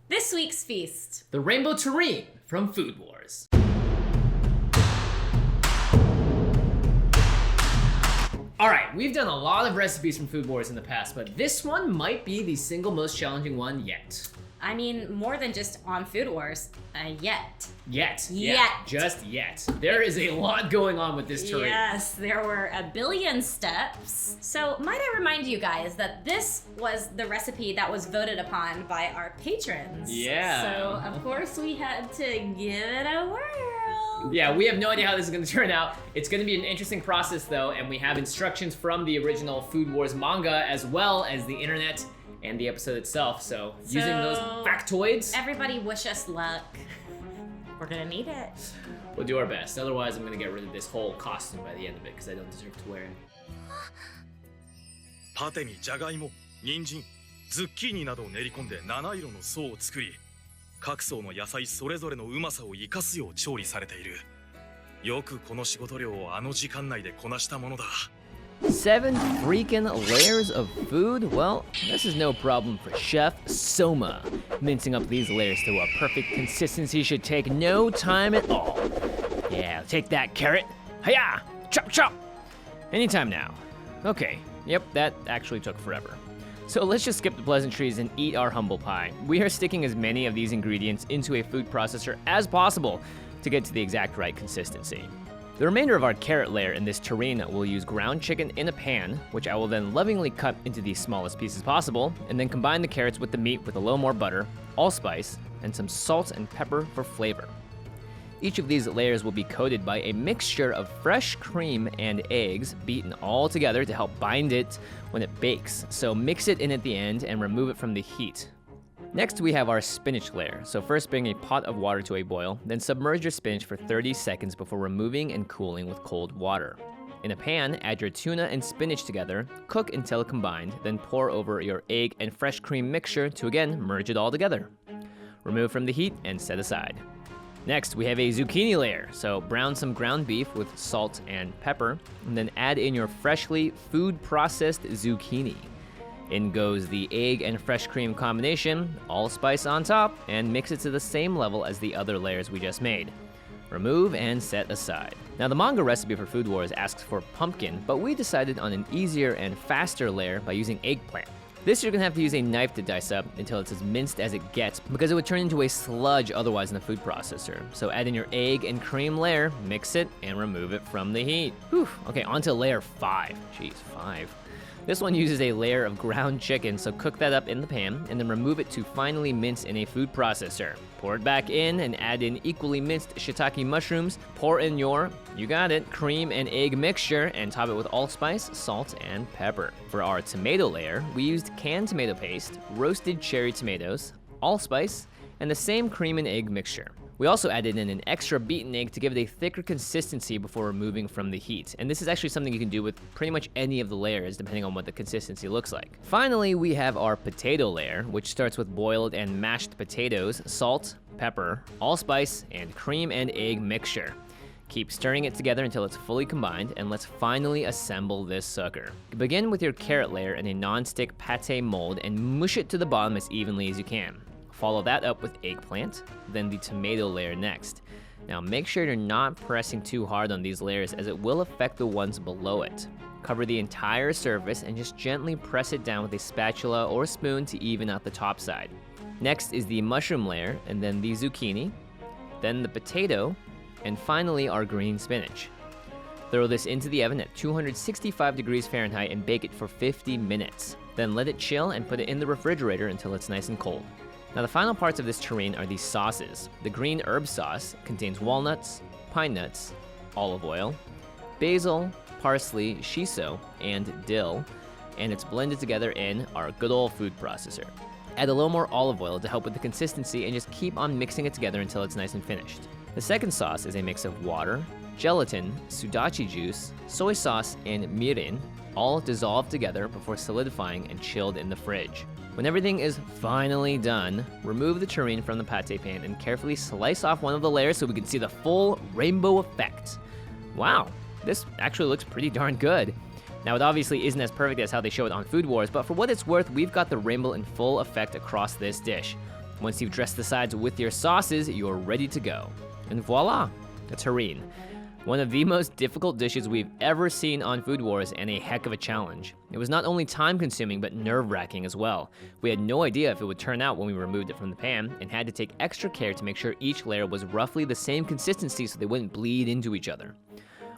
This week's feast. The Rainbow Terrine from Food Wars. Alright, we've done a lot of recipes from Food Wars in the past, but this one might be the single most challenging one yet. I mean, more than just on Food Wars. Yet. Yeah, just yet. There is a lot going on with this terrine. Yes, there were a billion steps. So might I remind you guys that this was the recipe that was voted upon by our patrons. Yeah. So of course we had to give it a whirl. Yeah, we have no idea how this is going to turn out. It's going to be an interesting process though, and we have instructions from the original Food Wars manga as well as the internet and the episode itself. So using those factoids. Everybody wish us luck. We're gonna need it. We'll do our best. Otherwise, I'm gonna get rid of this whole costume by the end of it because I don't deserve to wear it. パテにじゃがいも、人参、ズッキーニなどを練り込んで七色の層を作り、各層の野菜それぞれのうまさを生かすよう調理されている。よくこの仕事量をあの時間内でこなしたものだ。7 freaking layers of food? Well, this is no problem for Chef Soma. Mincing up these layers to a perfect consistency should take no time at all. Yeah, take that, carrot. Hiya! Chop, chop! Anytime now. Okay, yep, that actually took forever. So let's just skip the pleasantries and eat our humble pie. We are sticking as many of these ingredients into a food processor as possible to get to the exact right consistency. The remainder of our carrot layer in this terrine will use ground chicken in a pan, which I will then lovingly cut into the smallest pieces possible, and then combine the carrots with the meat with a little more butter, allspice, and some salt and pepper for flavor. Each of these layers will be coated by a mixture of fresh cream and eggs beaten all together to help bind it when it bakes. So mix it in at the end and remove it from the heat. Next, we have our spinach layer. So first bring a pot of water to a boil, then submerge your spinach for 30 seconds before removing and cooling with cold water. In a pan, add your tuna and spinach together, cook until combined, then pour over your egg and fresh cream mixture to again merge it all together. Remove from the heat and set aside. Next, we have a zucchini layer. So brown some ground beef with salt and pepper, and then add in your freshly food-processed zucchini. In goes the egg and fresh cream combination, allspice on top, and mix it to the same level as the other layers we just made. Remove and set aside. Now the manga recipe for Food Wars asks for pumpkin, but we decided on an easier and faster layer by using eggplant. This you're gonna have to use a knife to dice up until it's as minced as it gets because it would turn into a sludge otherwise in the food processor. So add in your egg and cream layer, mix it, and remove it from the heat. Whew. Okay, on to layer 5. Jeez, 5. This one uses a layer of ground chicken, so cook that up in the pan and then remove it to finely mince in a food processor. Pour it back in and add in equally minced shiitake mushrooms. Pour in your, you got it, cream and egg mixture and top it with allspice, salt, and pepper. For our tomato layer, we used canned tomato paste, roasted cherry tomatoes, allspice, and the same cream and egg mixture. We also added in an extra beaten egg to give it a thicker consistency before removing from the heat. And this is actually something you can do with pretty much any of the layers depending on what the consistency looks like. Finally, we have our potato layer, which starts with boiled and mashed potatoes, salt, pepper, allspice, and cream and egg mixture. Keep stirring it together until it's fully combined, and let's finally assemble this sucker. Begin with your carrot layer in a non-stick pate mold and mush it to the bottom as evenly as you can. Follow that up with eggplant, then the tomato layer next. Now make sure you're not pressing too hard on these layers as it will affect the ones below it. Cover the entire surface and just gently press it down with a spatula or spoon to even out the top side. Next is the mushroom layer, and then the zucchini, then the potato, and finally our green spinach. Throw this into the oven at 265 degrees Fahrenheit and bake it for 50 minutes. Then let it chill and put it in the refrigerator until it's nice and cold. Now the final parts of this terrine are these sauces. The green herb sauce contains walnuts, pine nuts, olive oil, basil, parsley, shiso, and dill, and it's blended together in our good old food processor. Add a little more olive oil to help with the consistency and just keep on mixing it together until it's nice and finished. The second sauce is a mix of water, gelatin, sudachi juice, soy sauce, and mirin, all dissolved together before solidifying and chilled in the fridge. When everything is finally done, remove the terrine from the pate pan and carefully slice off one of the layers so we can see the full rainbow effect. Wow, this actually looks pretty darn good. Now it obviously isn't as perfect as how they show it on Food Wars, but for what it's worth, we've got the rainbow in full effect across this dish. Once you've dressed the sides with your sauces, you're ready to go. And voila, a terrine. One of the most difficult dishes we've ever seen on Food Wars and a heck of a challenge. It was not only time consuming, but nerve-wracking as well. We had no idea if it would turn out when we removed it from the pan and had to take extra care to make sure each layer was roughly the same consistency so they wouldn't bleed into each other.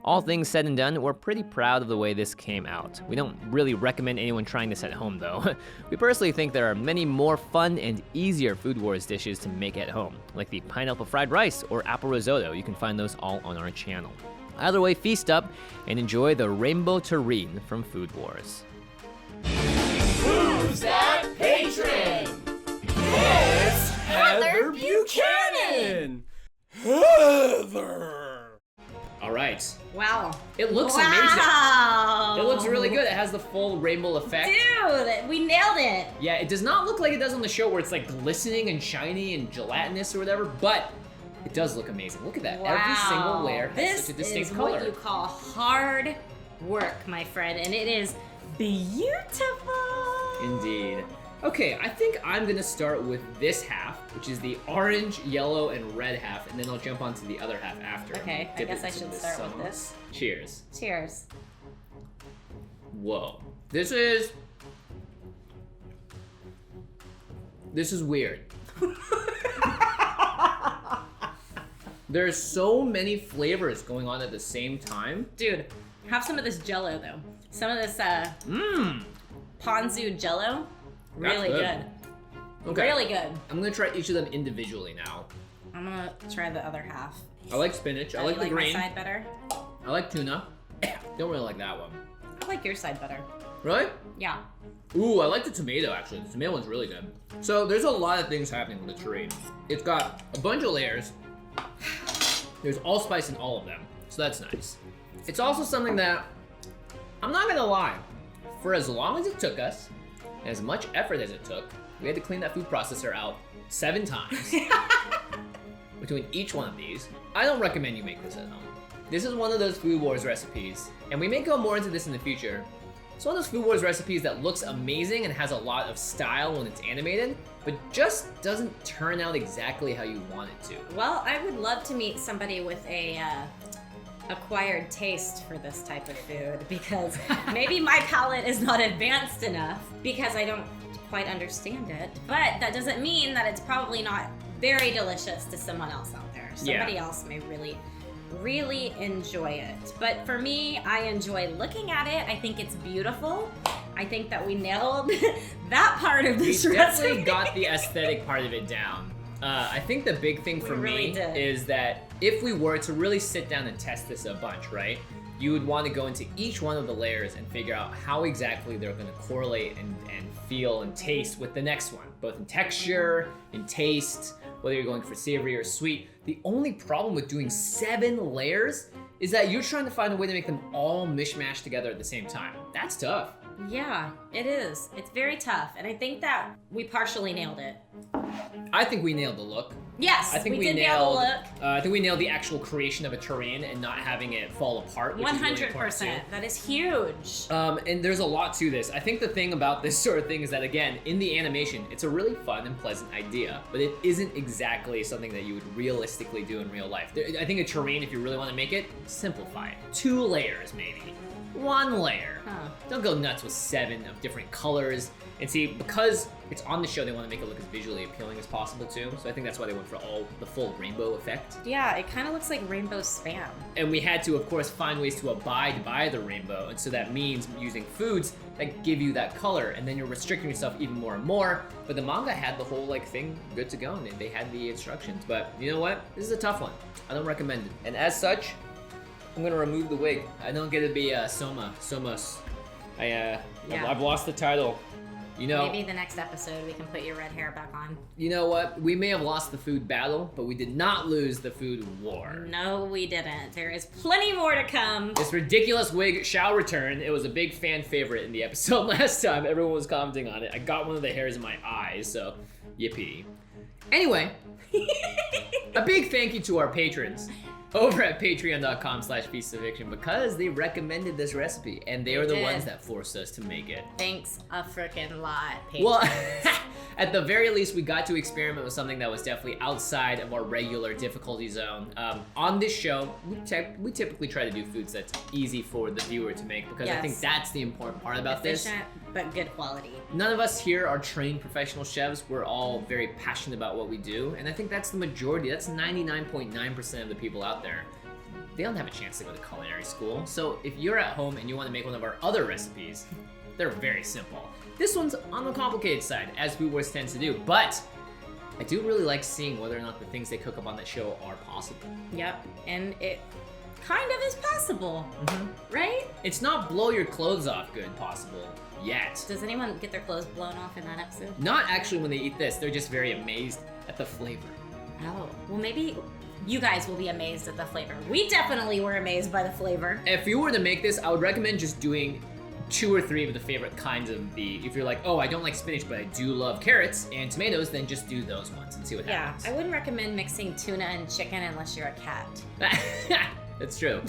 All things said and done, we're pretty proud of the way this came out. We don't really recommend anyone trying this at home though. We personally think there are many more fun and easier Food Wars dishes to make at home, like the pineapple fried rice or apple risotto. You can find those all on our channel. Either way, feast up and enjoy the Rainbow Terrine from Food Wars. Who's that patron? It's Heather Buchanan! Heather! All right. Wow. It looks amazing. It looks really good. It has the full rainbow effect. Dude, we nailed it. Yeah, it does not look like it does on the show where it's like glistening and shiny and gelatinous or whatever, but it does look amazing. Look at that. Wow. Every single layer has such a distinct This is color. what you call hard work, my friend, and it is beautiful. Indeed. Okay, I think I'm gonna start with this half, which is the orange, yellow, and red half, and then I'll jump onto the other half after. Okay, I Dip guess it I into should the start with Soma. this. Cheers. Cheers. Whoa. This is weird. There's so many flavors going on at the same time. Dude, have some of this Jello though. Some of this ponzu Jello. Really good. Okay. Really good. I'm gonna try each of them individually now. I'm gonna try the other half. I like spinach. I like you the green. my side better? I like tuna. Don't really like that one. I like your side better. Really? Yeah. Ooh, I like the tomato actually. The tomato one's really good. So there's a lot of things happening with the terrine. It's got a bunch of layers. There's allspice in all of them, so that's nice. It's also something that, I'm not gonna lie, for as long as it took us, and as much effort as it took, we had to clean that food processor out 7 times between each one of these. I don't recommend you make this at home. This is one of those Food Wars recipes, and we may go more into this in the future. It's one of those Food Wars recipes that looks amazing and has a lot of style when it's animated, but just doesn't turn out exactly how you want it to. Well, I would love to meet somebody with a acquired taste for this type of food because maybe my palate is not advanced enough because I don't quite understand it. But that doesn't mean that it's probably not very delicious to someone else out there. Somebody else may really enjoy it. But for me, I enjoy looking at it. I think it's beautiful. I think that we nailed that part of this We recipe. definitely got the aesthetic part of it down. I think the big thing for really me did. is that if we were to really sit down and test this a bunch, right? You would want to go into each one of the layers and figure out how exactly they're going to correlate and feel and taste with the next one, both in texture, in taste, whether you're going for savory or sweet. The only problem with doing 7 layers is that you're trying to find a way to make them all mishmash together at the same time. That's tough. Yeah, it is. It's very tough, and I think that we partially nailed it. I think we nailed the look. Yes, I think we we did nailed. nail the look. I think we nailed the actual creation of a terrine and not having it fall apart. Which is really important 100%. too. That is huge. And there's a lot to this. I think the thing about this sort of thing is that, again, in the animation, it's a really fun and pleasant idea, but it isn't exactly something that you would realistically do in real life. I think a terrine, if you really want to make it, simplify it. 2 layers, maybe. 1 layer. Huh. Don't go nuts with 7 of different colors. And see, because it's on the show, they want to make it look as visually appealing as possible too. So I think that's why they went for the full rainbow effect. Yeah, it kind of looks like rainbow spam. And we had to, of course, find ways to abide by the rainbow. And so that means using foods that give you that color. And then you're restricting yourself even more and more. But the manga had the whole thing good to go, and they had the instructions. But you know what? This is a tough one. I don't recommend it. And as such, I'm gonna remove the wig. I don't get to be Soma. Somos. I've lost the title. You know, Maybe the next episode we can put your red hair back on. you know what? We may have lost the food battle, but we did not lose the food war. No, we didn't. There is plenty more to come. This ridiculous wig shall return. It was a big fan favorite in the episode last time. Everyone was commenting on it. I got one of the hairs in my eyes, so yippee. Anyway, a big thank you to our patrons. over at patreon.com/feastoffiction because they recommended this recipe and they are the ones that forced us to make it. Thanks a freaking lot, Well, patrons. at the very least, we got to experiment with something that was definitely outside of our regular difficulty zone. On this show, we typically try to do foods that's easy for the viewer to make because I think that's the important part about Efficient, but good quality. None of us here are trained professional chefs. We're all very passionate about what we do, and I think that's the majority. That's 99.9% of the people out there. They don't have a chance to go to culinary school. So if you're at home and you want to make one of our other recipes, they're very simple. This one's on the complicated side, as food wars tends to do, but I do really like seeing whether or not the things they cook up on that show are possible. Yep, and it kind of is possible, right? It's not blow your clothes off good possible yet. Does anyone get their clothes blown off in that episode? Not actually when they eat this. They're just very amazed at the flavor. Oh, well maybe you guys will be amazed at the flavor. We definitely were amazed by the flavor. If you were to make this, I would recommend just doing 2 or 3 of the favorite kinds of the, if you're like, oh, I don't like spinach, but I do love carrots and tomatoes, then just do those ones and see what happens. I wouldn't recommend mixing tuna and chicken unless you're a cat. That's true.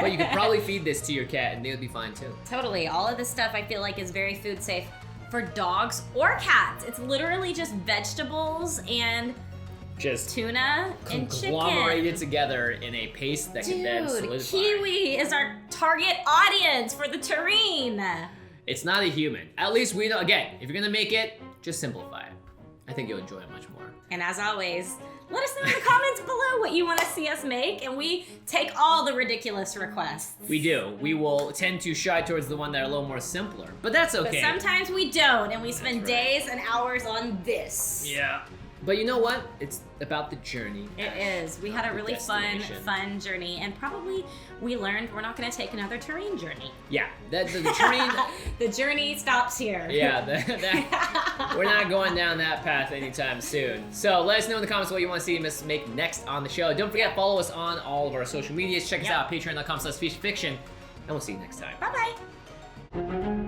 But you could probably feed this to your cat and they would be fine too. Totally, all of this stuff I feel like is very food safe for dogs or cats. It's literally just vegetables and Just tuna and chicken. conglomerated together in a paste that can then solidify. Kiwi is our target audience for the terrine. It's not a human. At least we know, again, if you're gonna make it, just simplify it. I think you'll enjoy it much more. And as always, let us know in the comments below what you want to see us make, and we take all the ridiculous requests. We do. We will tend to shy towards the one that are a little more simpler, but that's okay. But sometimes we don't, and we spend That's right. days and hours on this. Yeah. But you know what? It's about the journey. It is. We had a The really destination. fun journey, and probably we learned we're not going to take another terrine journey. Yeah, the train. The journey stops here. Yeah, we're not going down that path anytime soon. So let us know in the comments what you want to see us make next on the show. Don't forget, follow us on all of our social medias. Check us out, patreon.com/feastfiction, and we'll see you next time. Bye-bye.